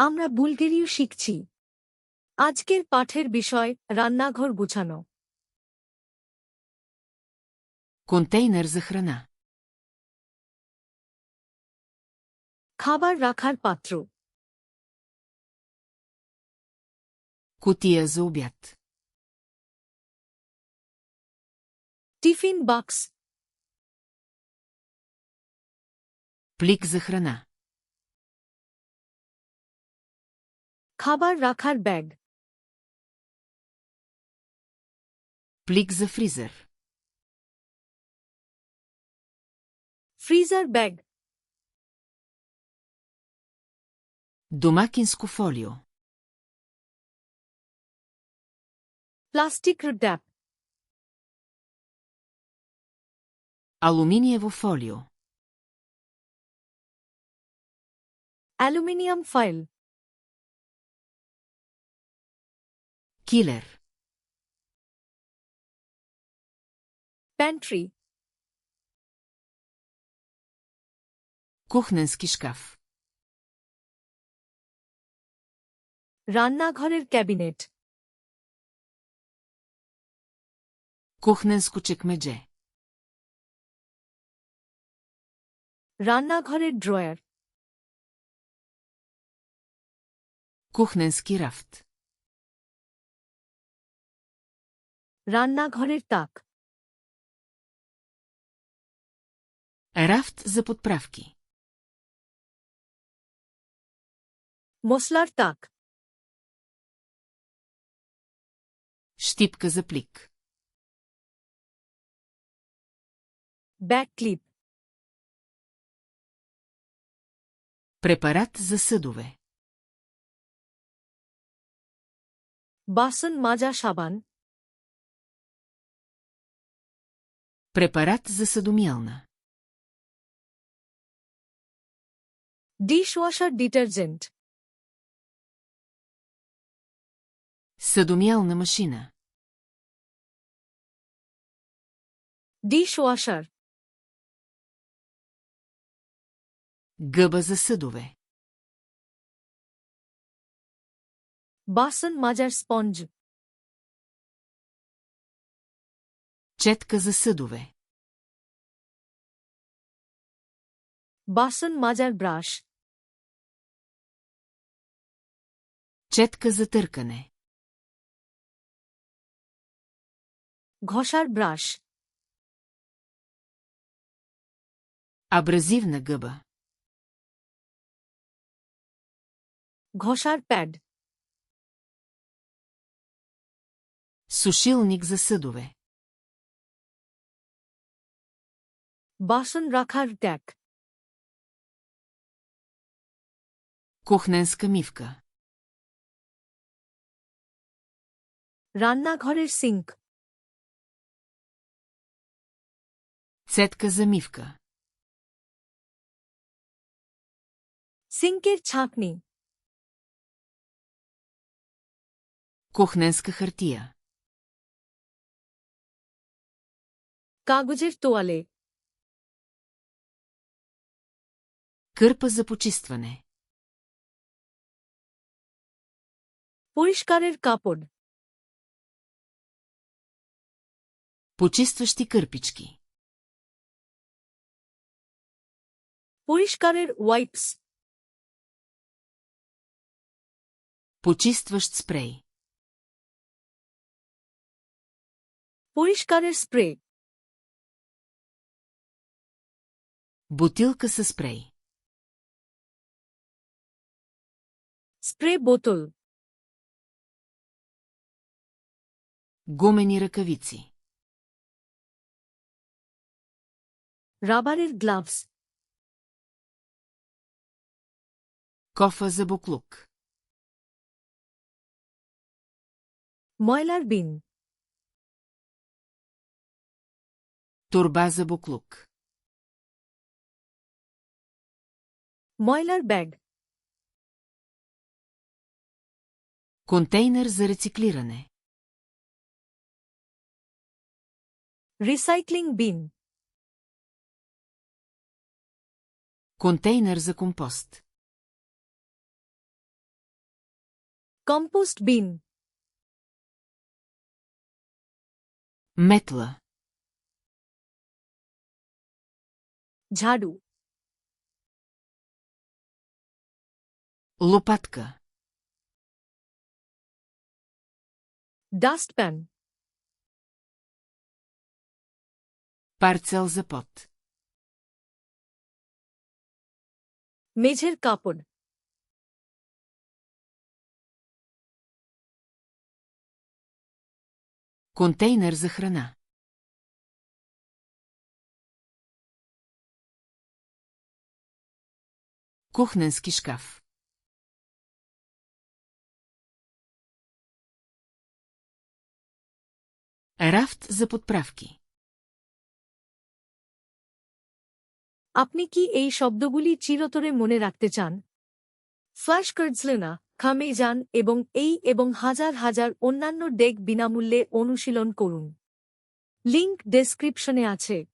আমরা বুলগেরীয় শিখছি। আজকের পাঠের বিষয় রান্নাঘর গুছানো। Контейнер за храна. খাবার রাখার পাত্র। Кутия за обяд. টিফিন বাক্স। Плик за храна. খাবার রাখার bag. Плик за фризер. Freezer bag. Домакинско фолио. Plastic wrap. Алуминиево фолио. Aluminium foil. Килер. Pantry. Кухненски шкаф. রান্নাঘরের ক্যাবিনেট। Кухненско чекмедже. রান্নাঘরের ড্রয়ার। Кухненски рафт. রান্নাঘরের তাক। Рафт за подправки. মশলার তাক। Щипка за плик. Bag clip. Препарат за съдове. বাসন মাজা সাবান। Препарат за съдомиялна. Dishwasher detergent. Съдомиялна машина. ডিশওয়াশার। Гъба за съдове. বাসন মাজার স্পঞ্জ। Четка за съдове. বাসন মাজার ব্রাশ। Четка за търкане. ঘষার ব্রাশ। Абразивна гъба. ঘষার প্যাড। Сушилник за съдове. বাসন রাখার ট্যাক। Кухненска мивка. রান্নাঘরের সিঙ্ক। Цетка за мивка. সিঙ্কের ছাঁকনি। Кухненска хартия. কাগজের তোয়ালে। Кърпа за почистване. পরিষ্কারের কাপড়। Почистващи кърпички. পরিষ্কারের ওয়াইপস। Почистващ спрей. পরিষ্কারের স্প্রে। Бутилка със спрей. স্প্রে বোতল। Гумени ръкавици. রাবারের গ্লাভস। Кофа за буклук. ময়লার বিন। Торба за буклук. ময়লার ব্যাগ। Контейнер за рециклиране. রিসাইক্লিং বিন। Контейнер за компост. কম্পোস্ট বিন, Метла. ঝাড়ু, Лопатка. ডাস্টপ্যান, Парцел за пот. মেঝের কাপড়, Контейнер за храна. Кухненски шкаф. Рафт за подправки. আপনি কি এই শব্দগুলি চিরতরে মনে রাখতে চান? ফ্ল্যাশ কার্ডসলেনা, খামে যান এবং হাজার হাজার অন্যান্য ডেক বিনামূল্যে অনুশীলন করুন। লিংক ডেসক্রিপশনে আছে।